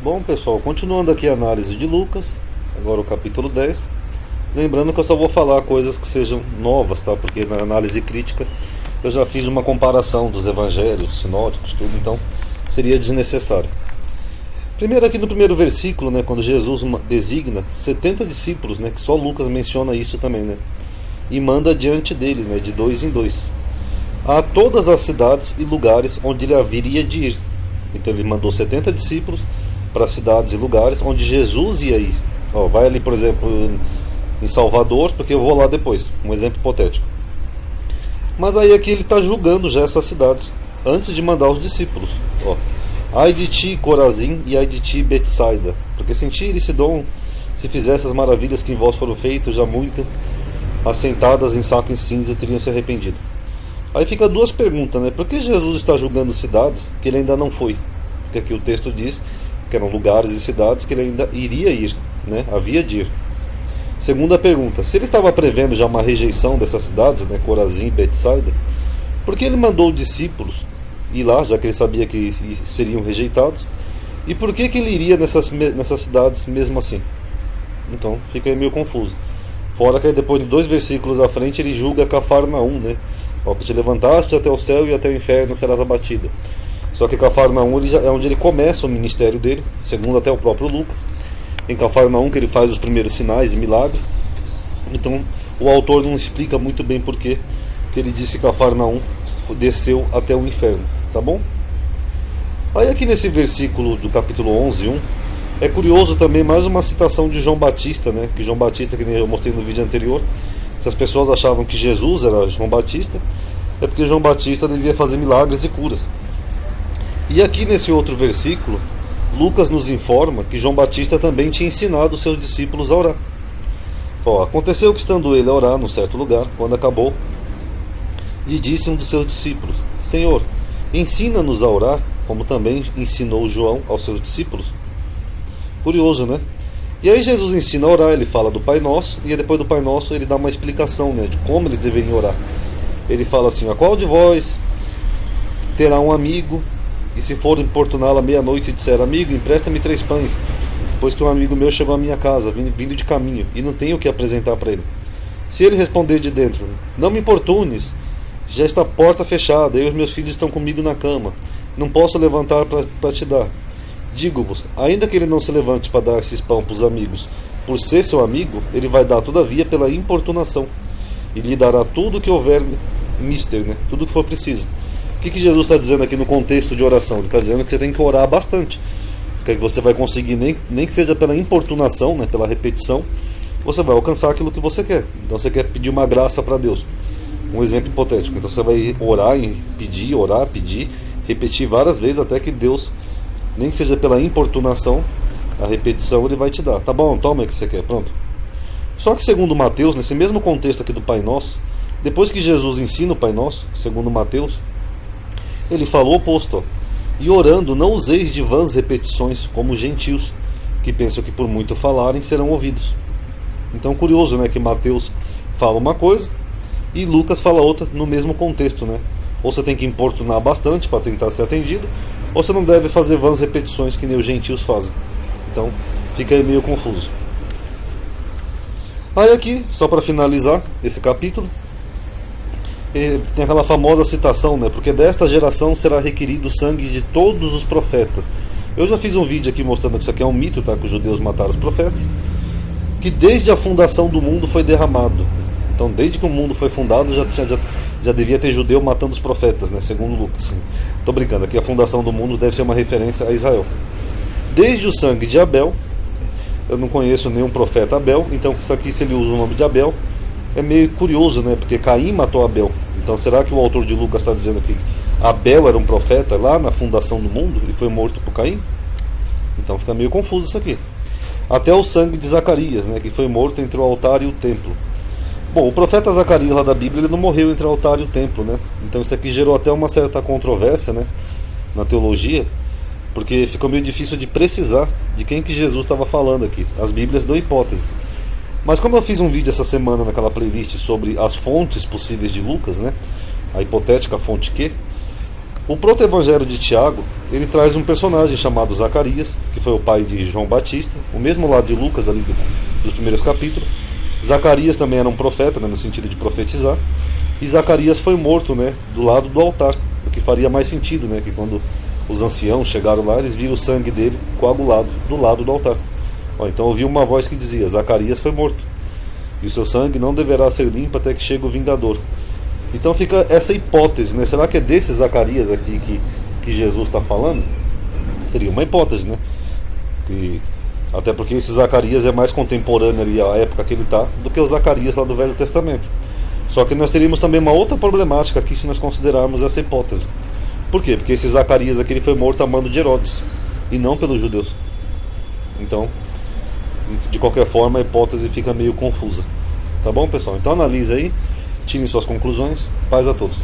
Bom, pessoal, continuando aqui a análise de Lucas, agora o capítulo 10. Lembrando que eu só vou falar coisas que sejam novas, tá? Porque na análise crítica eu já fiz uma comparação dos evangelhos, sinóticos, tudo, então seria desnecessário. Primeiro aqui no primeiro versículo, né, quando Jesus designa 70 discípulos, né, que só Lucas menciona isso também, né, e manda diante dele, né, de dois em dois, a todas as cidades e lugares onde ele haveria de ir. Então ele mandou 70 discípulos para cidades e lugares onde Jesus ia ir. Ó, vai ali, por exemplo, em Salvador, porque eu vou lá depois, um exemplo hipotético. Mas aí aqui ele está julgando já essas cidades antes de mandar os discípulos. Ó, ai de ti, Corazim, e ai de ti, Betsaida, porque sem Tiro e Sidom, se fizesse as maravilhas que em vós foram feitas, já muito assentadas em saco e cinza teriam se arrependido. Aí fica duas perguntas, né? Por que Jesus está julgando cidades que ele ainda não foi? Porque aqui o texto diz que eram lugares e cidades que ele ainda iria ir, né? Havia de ir. Segunda pergunta, se ele estava prevendo já uma rejeição dessas cidades, né? Corazim e Betsaida, por que ele mandou discípulos ir lá, já que ele sabia que seriam rejeitados? E por que ele iria nessas cidades mesmo assim? Então fica aí meio confuso. Fora que aí depois de 2 versículos à frente ele julga Cafarnaum, né? Ó, que te levantaste até o céu e até o inferno serás abatida. Só que Cafarnaum é onde ele começa o ministério dele, segundo até o próprio Lucas. Em Cafarnaum que ele faz os primeiros sinais e milagres. Então o autor não explica muito bem por que ele disse que Cafarnaum desceu até o inferno, tá bom? Aí aqui nesse versículo do capítulo 11:1 é curioso também mais uma citação de João Batista, né? Que João Batista, que eu mostrei no vídeo anterior, se as pessoas achavam que Jesus era João Batista, é porque João Batista devia fazer milagres e curas. E aqui nesse outro versículo, Lucas nos informa que João Batista também tinha ensinado os seus discípulos a orar. Ó, aconteceu que estando ele a orar num certo lugar, quando acabou, lhe disse um dos seus discípulos: Senhor, ensina-nos a orar, como também ensinou João aos seus discípulos. Curioso, né? E aí Jesus ensina a orar, ele fala do Pai Nosso, e depois do Pai Nosso ele dá uma explicação, né, de como eles deveriam orar. Ele fala assim: a qual de vós terá um amigo, e se for importuná-lo à meia-noite e disser: amigo, empresta-me 3 pães, pois que um amigo meu chegou à minha casa, vindo de caminho, e não tenho o que apresentar para ele. Se ele responder de dentro: não me importunes, já está a porta fechada, eu e os meus filhos estão comigo na cama, não posso levantar para te dar. Digo-vos, ainda que ele não se levante para dar esses pão para os amigos, por ser seu amigo, ele vai dar todavia pela importunação, e lhe dará tudo o que houver mister, né? Tudo o que for preciso. O que Jesus está dizendo aqui no contexto de oração? Ele está dizendo que você tem que orar bastante, que você vai conseguir, nem que seja pela importunação, né? Pela repetição, você vai alcançar aquilo que você quer. Então você quer pedir uma graça para Deus. Um exemplo hipotético. Então você vai orar, pedir, repetir várias vezes até que Deus, nem que seja pela importunação, a repetição, ele vai te dar. Tá bom, toma o que você quer, pronto. Só que segundo Mateus, nesse mesmo contexto aqui do Pai Nosso, depois que Jesus ensina o Pai Nosso, segundo Mateus, ele fala o oposto, ó. E orando, não useis de vãs repetições, como os gentios, que pensam que por muito falarem serão ouvidos. Então curioso, né, que Mateus fala uma coisa e Lucas fala outra no mesmo contexto, né? Ou você tem que importunar bastante para tentar ser atendido, ou você não deve fazer vãs repetições que nem os gentios fazem. Então fica aí meio confuso. Aí aqui, só para finalizar esse capítulo, tem aquela famosa citação, né? Porque desta geração será requerido o sangue de todos os profetas. Eu já fiz um vídeo aqui mostrando que isso aqui é um mito, tá? Que os judeus mataram os profetas, que desde a fundação do mundo foi derramado. Então desde que o mundo foi fundado já devia ter judeu matando os profetas, né? Segundo Lucas. Tô brincando, aqui a fundação do mundo deve ser uma referência a Israel. Desde o sangue de Abel, eu não conheço nenhum profeta Abel, então isso aqui, se ele usa o nome de Abel, é meio curioso, né? Porque Caim matou Abel. Então será que o autor de Lucas está dizendo que Abel era um profeta lá na fundação do mundo e foi morto por Caim? Então fica meio confuso isso aqui. Até o sangue de Zacarias, né? Que foi morto entre o altar e o templo. Bom, o profeta Zacarias lá da Bíblia, ele não morreu entre o altar e o templo, né? Então isso aqui gerou até uma certa controvérsia, né, na teologia, porque ficou meio difícil de precisar de quem que Jesus estava falando aqui. As Bíblias dão hipótese. Mas como eu fiz um vídeo essa semana naquela playlist sobre as fontes possíveis de Lucas, né, a hipotética fonte Q, O proto-evangelho de Tiago, ele traz um personagem chamado Zacarias, que foi o pai de João Batista, o mesmo lado de Lucas, ali dos primeiros capítulos. Zacarias também era um profeta, né, no sentido de profetizar, e Zacarias foi morto, né, do lado do altar, o que faria mais sentido, né, que quando os anciãos chegaram lá, eles viram o sangue dele coagulado do lado do altar. Então ouviu uma voz que dizia: Zacarias foi morto, e o seu sangue não deverá ser limpo até que chegue o vingador. Então fica essa hipótese, né? Será que é desse Zacarias aqui que Jesus está falando? Seria uma hipótese, né? Até porque esse Zacarias é mais contemporâneo ali à época que ele está do que o Zacarias lá do Velho Testamento. Só que nós teríamos também uma outra problemática aqui se nós considerarmos essa hipótese. Por quê? Porque esse Zacarias aqui ele foi morto a mando de Herodes e não pelos judeus. Então, de qualquer forma, a hipótese fica meio confusa. Tá bom, pessoal? Então analise aí, tirem suas conclusões. Paz a todos.